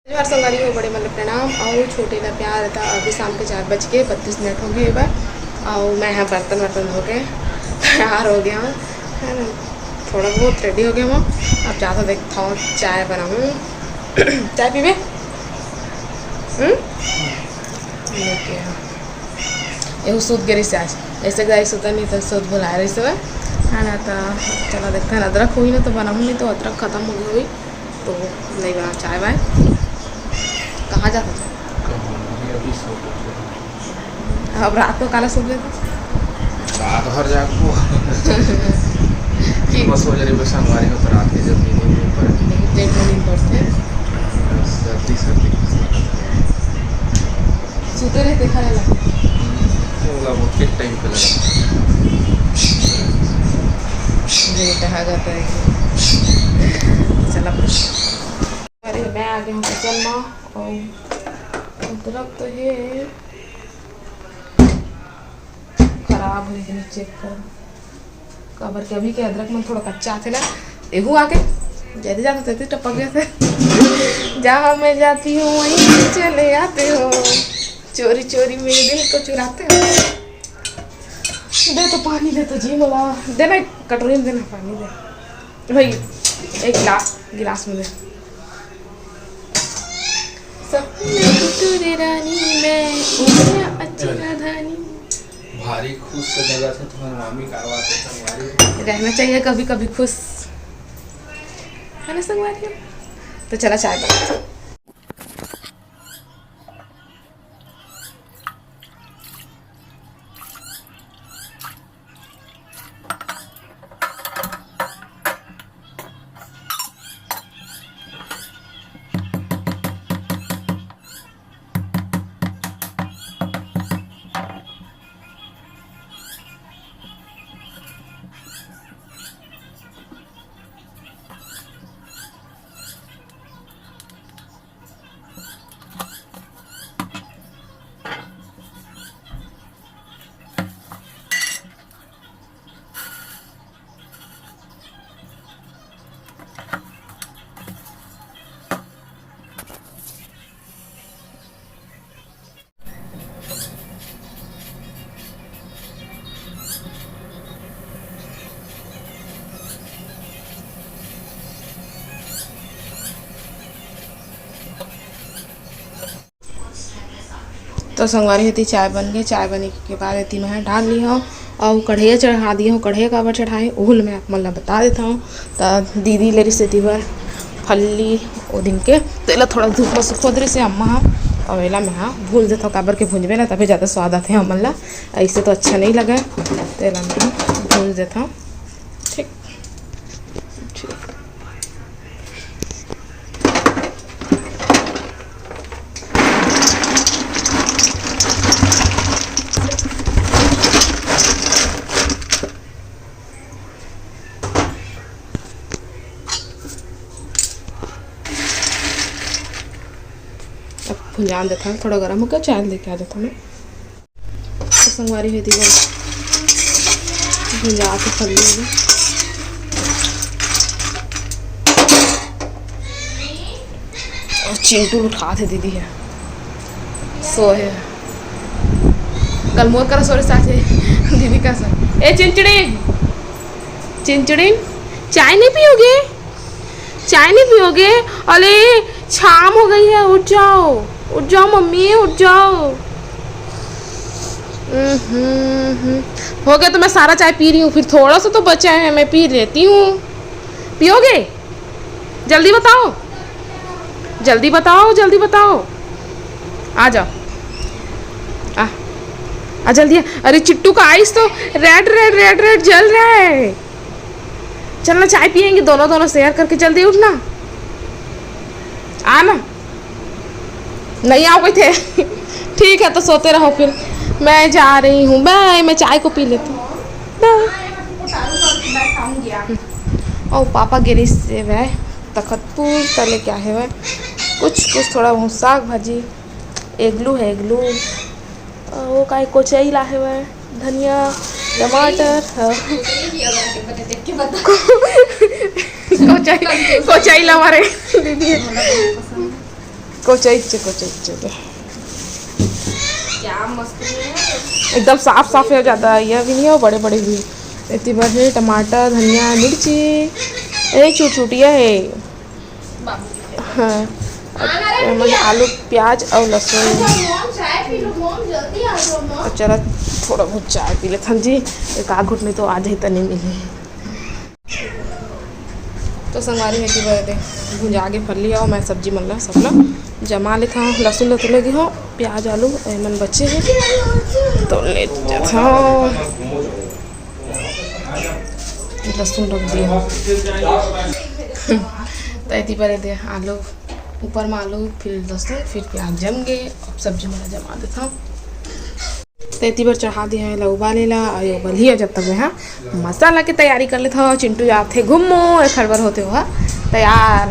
हर संगारी को बड़े मतलब प्रणाम और छोटे ला प्यार था। अभी शाम के 4:32 हो गए बार और मैं यहाँ बर्तन धो के तैयार हो गया हूँ, है ना। थोड़ा बहुत रेडी हो गया हूँ। अब ज़्यादा देखता हूँ चाय बनाऊँ। चाय पीवे लेके ये सूद गिरी से आज ऐसे गाय सूता नहीं तो सूद बुला रही से है ना। तो चलो देखते हैं, अदरक हुई ना तो बनाऊँ, नहीं तो अदरक ख़त्म हो गई हुई तो नहीं बना चाय वाय। कहाँ जाता था? अब रात को काला सो लेता रात भर जागो बस हो जाए बस हमारी में तो रात के जब नींद ऊपर लेट में नींद पड़ते सर्दी सोते रहते खाने लगे होगा वो किस टाइम पे लगा लेट आ जाता है। चला अरे मैं आ गई हूँ किचन में और अदरक तो है खराब हो गई, चेक कर कबर के अभी के अदरक में थोड़ा कच्चा थे ना। एहू आके जैसे जाते थे टपक गए थे। जहाँ मैं जाती हूँ वहीं चले आते हो, चोरी चोरी मेरे दिल को चुराते हो। दे तो पानी दे तो जी बोला देना, कटोरी में देना पानी दे भाई, एक गिलास में दे। रानी मैं अच्छी राधानी भारी खुश से जगह से तुम्हारी मामी का आवाज रहना चाहिए कभी कभी खुश, है ना संगवारी। तो चला चाय बना। तो संगवारी होती चाय बन गई। चाय बने के बाद इतनी मैं डाल ली हूँ और कढ़ैया चढ़ा दी हूँ। कढ़ैया काबर चढ़ाए ओहल मैं मतलब बता देता हूँ। तो दीदी ले रही से बार फली वो दिन के तो एला थोड़ा धूप में सुखो दे से अम्मा हाँ और वेला मैं हाँ भूल देता हूँ काबर के भूंजबे ना तभी ज़्यादा स्वाद आते हैं अमला, ऐसे तो अच्छा नहीं लगा तो एला मैं भूल देता हूँ। ठीक भुंजान देता हूँ, थोड़ा गर्म हो गया चाय लेके आ जाता हूँ मैं। तो संगवारी हुई थी वो भुंजा के फल लेंगे। और चिंटू उठा थे दीदी है सो है कल मोर करा सोरे साथे दीदी का सर ए चिंचड़ी चिंचड़ी चाय नहीं पियोगे? चाय नहीं पियोगे? अरे शाम हो गई है, उठ जाओ मम्मी उठ जाओ। हो गया तो मैं सारा चाय पी रही हूँ, फिर थोड़ा सा तो बचा है मैं पी लेती हूँ। पियोगे? जल्दी बताओ जल्दी बताओ जल्दी बताओ। आ जाओ आ जल्दी। अरे चिट्टू का आइस तो रेड रेड रेड रेड जल रहा है। चलना चाय पियेंगे दोनों शेयर करके, जल्दी उठना। आना नहीं आओगे थे ठीक है तो सोते रहो, फिर मैं जा रही हूँ बाय। मैं चाय को पी लेती हूँ बाय। और पापा गिरी से वह तखतपुर तले क्या है वह कुछ थोड़ा बहुत साग भाजी एगलू है एगलू वो का कोचई ला है वह धनिया टमाटर कोचाई ला हमारे दीदी कोचैचे क्या मस्त है, एकदम साफ साफ हो जाता है। यह भी नहीं हो बड़े बड़े भी। इतनी बार है टमाटर धनिया मिर्ची एक छोटिया है। हाँ मतलब आलू प्याज और लहसुन। चलो थोड़ा बहुत चाय पी लेते जी, एक आध घुट नहीं तो आज ही तो नहीं मिली। तो संगवारी है कि बड़े भुजा के फल लिया और मैं सब्जी मतलब सब लोग जमा लेता हूँ। लहसुन लतो लगी हो, प्याज आलू मन बच्चे हैं तो ले जाता हूँ। लहसुन रख दिया तो इतनी पर दे आलू ऊपर में आलू फिर लहसुन फिर प्याज जम गए। अब सब्जी मेरा जमा देता हूँ। तो इतनी बार चढ़ा दिया है उबाले ला और उबलिए जब तक मैं मसाला की तैयारी कर लेता हूँ। चिंटू जाते घूमो एक खड़बर होते हुआ तैयार।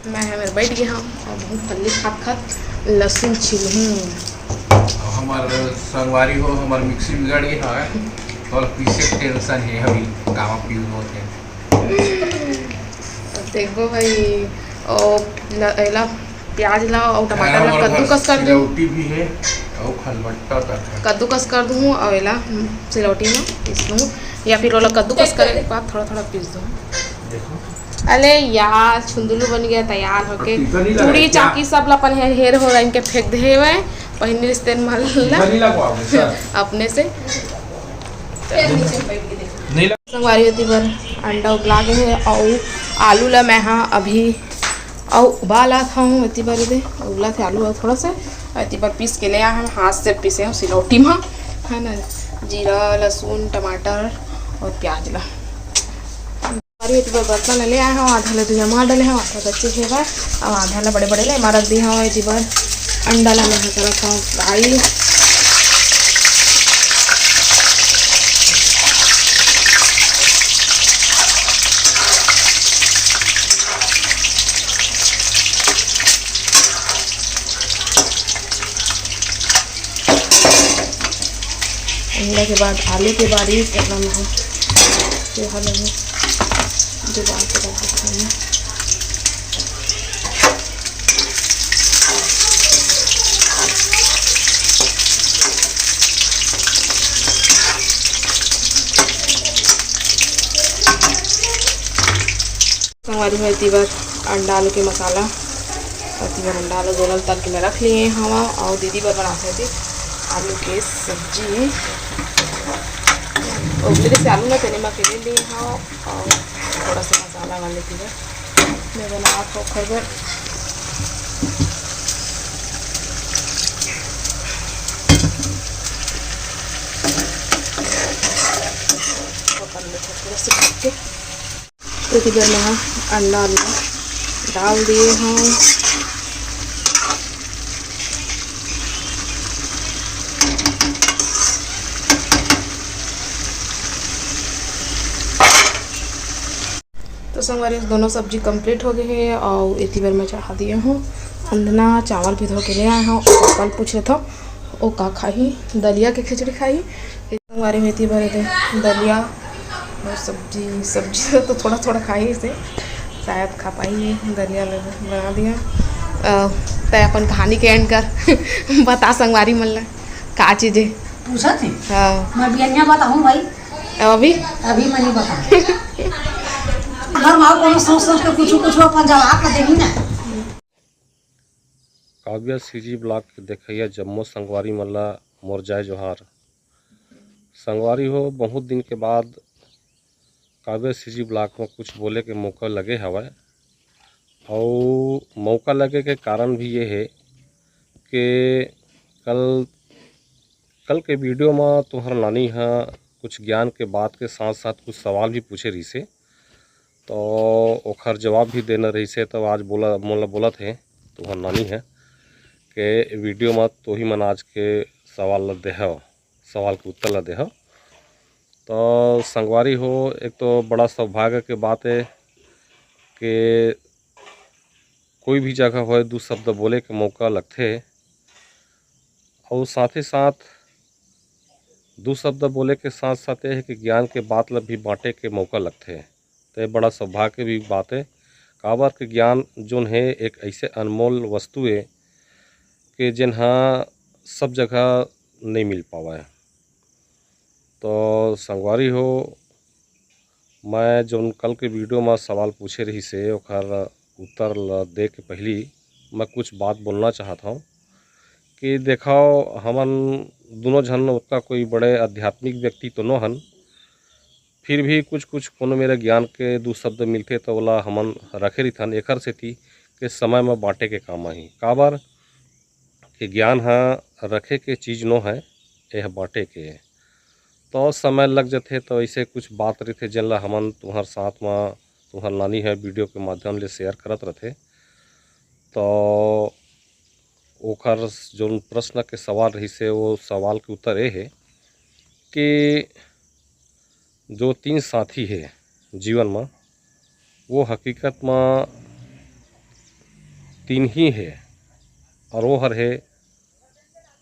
मैं है मेरे बैठ गया हूँ और बहुत फल्ली खात लहसुन छिलूँ। हमार संगवारी हो हमार मिक्सी बिगड़ गई है तो पीछे टेंशन है अभी गाँव पी होते देखो भाई और प्याज ला और टमाटर ला कद्दूकस कर दूँ। रोटी भी है और खलबट्टा तक कद्दूकस कर दूँ और एला सिलौटी में पीस दूँ या फिर ओला कद्दूकस करने के बाद थोड़ा थोड़ा पीस दूँ। अरे यार छुंदुलू बन गया तैयार होके। चूड़ी चाकी सब अपन हेर हो इनके फेंक दे हुए पहिने रिश्ते मल अपने से संगवारी होती पर अंडा उबला के है और आलू ला मैं हाँ अभी और उबाला था हूँ। इतनी बार दे उबला थे आलू और थोड़ा सा इतनी बार पीस के ले आया हम हाथ से पीसे हम सिलौटी में है ना। जीरा लहसुन टमाटर और प्याज ला इतनी बार बर्तन ले आया हूँ। आधा ले तो जमा डाले हैं आधा बच्चे है बार और आधा ला बड़े बड़े ले मार रख दिया हूँ। इतनी बार अंडा ला मैं रखा हूँ फ्राई। अंडा के बाद आलू के बारीक एकदम जुबान से रख देते हैं। हमारी में इतनी बार अंडा आलू के मसाला इतनी बार अंडा आलू दोनों तल के मैं रख लिए हम और दीदी बार बनाते थे आलू की सब्जी। उबले से आलू ना तेने में अकेले लिए हाँ और थोड़ा सा मसाला वाले थी मैं बना तो खबर थोड़ा से ढक के तो इधर में अंडा आलू डाल दिए हैं। तो संगवारी दोनों सब्जी कंप्लीट हो गई है और इतनी बार मैं चढ़ा दिए हूँ। अंदना चावल भी धो के ले आए हूँ और कल पूछ रहे था वो का खाई दलिया के खिचड़ी खाई। संगवारी में इतनी बार दलिया और सब्जी तो थोड़ा थोड़ा खाई इसे शायद खा पाई। दलिया बना दिया तय अपन कहानी के एंड कर बता संगवारी मल्ला का चीज़ें पूछा थी। हाँ मैं बियनिया बताऊँ भाई अभी मैं नहीं बता घर में कोनो सोच के कुछ अपन जवाब देही ना। काव्या सीजी ब्लॉक देखिए जम्मू संगवारी मल्ला मोर जाय जोहार। संगवारी हो बहुत दिन के बाद काव्या सीजी ब्लॉक में कुछ बोले के मौका लगे हवा और मौका लगे के कारण भी ये है कि कल के वीडियो में तुम्हारा नानी है कुछ ज्ञान के बात के साथ साथ कुछ सवाल भी पूछे रही से तो ओखर जवाब भी देना रही से। तो आज बोला थे तुम्हार नानी है कि वीडियो में तो ही मन आज के सवाल ला दे सवाल के उत्तर ला दे। तो संगवारी हो एक तो बड़ा सौभाग्य के बात है कि कोई भी जगह हो दो शब्द बोले के मौका लगते और साथ ही साथ दो शब्द बोले के साथ साथ ये है कि ज्ञान के बात भी बांटे के मौका लगते हैं। तो ये बड़ा सौभाग्य भी बात है। काबर के ज्ञान जोन है एक ऐसे अनमोल वस्तु है कि जिन हाँ सब जगह नहीं मिल पावा है। तो संगवारी हो, मैं जोन कल के वीडियो में सवाल पूछे रही से ओकर उत्तर दे के पहली मैं कुछ बात बोलना चाहता हूँ कि देखाओ हमन दोनों जन उतना कोई बड़े आध्यात्मिक व्यक्ति तो न हन, फिर भी कुछ कुछ कोनो मेरे ज्ञान के दो शब्द मिलते तो ओला हमन रखे रही थन एकर से थी कि समय में बांटे के काम आई। काबर कि ज्ञान हाँ रखे के चीज़ नो है, यह बांटे के है। तो समय लग जाते तो ऐसे कुछ बात रही थे जिनला हमन तुम्हार साथ में तुम्हार नानी है वीडियो के माध्यम से शेयर करत रहे। तो ओकर जो प्रश्न के सवाल रही से वो सवाल के उत्तर ये है कि जो 3 साथी है जीवन में वो हकीकत में 3 ही है, और वो हर है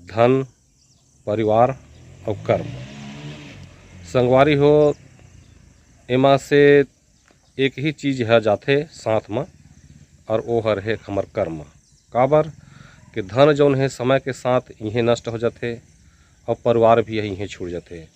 धन, परिवार और कर्म। संगवारी हो, एमा से एक ही चीज़ है जाते साथ में, और वो हर है हमर कर्म। काबर कि धन जौन है समय के साथ इहें नष्ट हो जाते और परिवार भी इहें छूट जाते,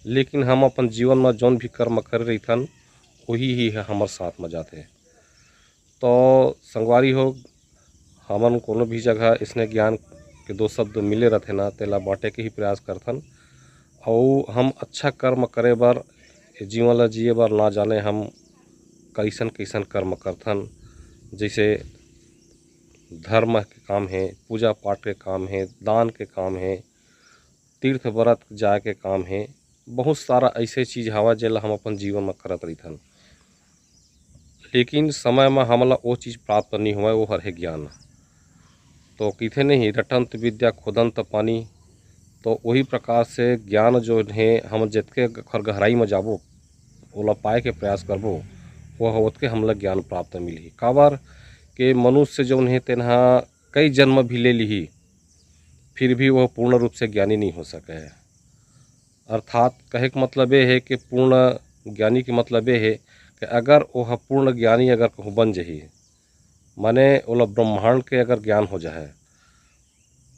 लेकिन हम अपन जीवन में जौन भी कर्म कर रही थन वही ही है हमार साथ में जाते। तो संगवारी हो, हमन कोनो भी जगह इसने ज्ञान के 2 शब्द मिले रहते ना तेला बांटे के ही प्रयास करथन। और हम अच्छा कर्म करे बर जीवन ला जिए बर ना जाने हम कैसन कैसन कर्म करथन। जैसे धर्म के काम है, पूजा पाठ के काम है, दान के काम है, तीर्थ व्रत जाए के काम है, बहुत सारा ऐसे चीज़ हवा जेला हम अपन जीवन में करत रहीथन, लेकिन समय में हमला वो चीज़ प्राप्त नहीं हुआ, वो हर है ज्ञान। तो किथे नहीं रटंत विद्या खोदंत पानी। तो वही प्रकार से ज्ञान जो है हम जितके गहराई में जाबो ओला पाए के प्रयास करबो वह ओतके हमला ज्ञान प्राप्त मिली। काबर के मनुष्य जो है तेना कई जन्म भी ले ली फिर भी वह पूर्ण रूप से ज्ञानी नहीं हो सके है। अर्थात कहे का मतलब ये है कि पूर्ण ज्ञानी के मतलब ये है कि अगर वह पूर्ण ज्ञानी अगर कहूँ बन जाही, माने ओला ब्रह्मांड के अगर ज्ञान हो जाए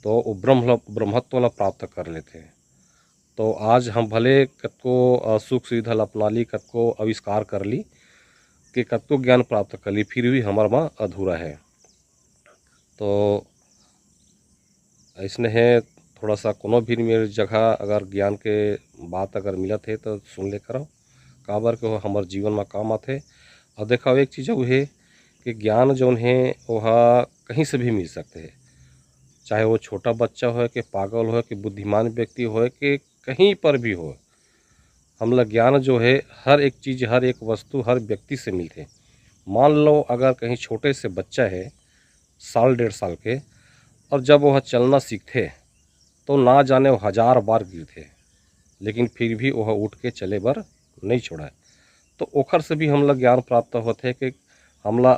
तो वो ब्रह्मत्व ला प्राप्त कर लेते। तो आज हम भले कतको सुख सुविधा ला अपना ली, कतको आविष्कार कर ली, कि कतको ज्ञान प्राप्त कर ली, फिर भी हमार में अधूरा है। तो ऐसने है थोड़ा सा कोनो भी मेरी जगह अगर ज्ञान के बात अगर मिलत है तो सुन ले करो, काबर के वो हमारे जीवन में काम आते। और देखो एक चीज़ वो है कि ज्ञान जौन है वह कहीं से भी मिल सकते हैं, चाहे वो छोटा बच्चा हो कि पागल हो कि बुद्धिमान व्यक्ति हो कि कहीं पर भी हो। हमला ज्ञान जो है हर एक चीज़, हर एक वस्तु, हर व्यक्ति से मिलते। मान लो अगर कहीं छोटे से बच्चा है 1 डेढ़ साल के, और जब वह चलना सीखते तो ना जाने वो 1000 बार गिरते, लेकिन फिर भी वह उठ के चले बर नहीं छोड़ा। तो ओखर से भी हमला ज्ञान प्राप्त होते है कि हमला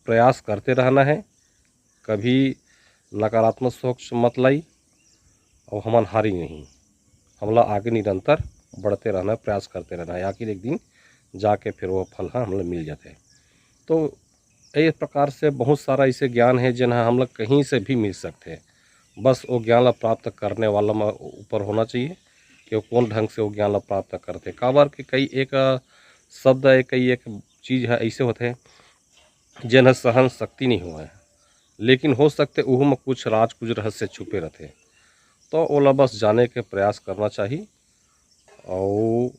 प्रयास करते रहना है, कभी नकारात्मक सोच मत लाई, और हमन हारी नहीं, हमला आगे निरंतर बढ़ते रहना, प्रयास करते रहना है, आखिर एक दिन जाके फिर वो फल हमला मिल जाते हैं। तो इस प्रकार से बहुत सारा ऐसे ज्ञान है जिन्हें हम लोग कहीं से भी मिल सकते हैं, बस वो ज्ञान ला प्राप्त करने वाला में ऊपर होना चाहिए कि वो कौन ढंग से वो ज्ञान ला प्राप्त करते। काबर कि कई एक शब्द है, कई एक चीज़ है ऐसे होते हैं जिन्हें सहन शक्ति नहीं हुआ है, लेकिन हो सकते वह में कुछ राज कुछ रहस्य छुपे रहते। तो ओला बस जाने के प्रयास करना चाहिए, और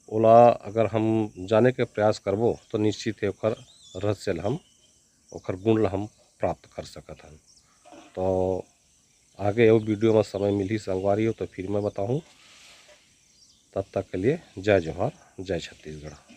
ओला अगर हम जाने के प्रयास करबो तो निश्चित है ओकर रहस्य हम ओकर गुण ला हम प्राप्त कर सकत हन। तो आगे वो वीडियो में समय मिली संगवारी हो तो फिर मैं बताऊँ। तब तक के लिए जय जोहार, जय छत्तीसगढ़।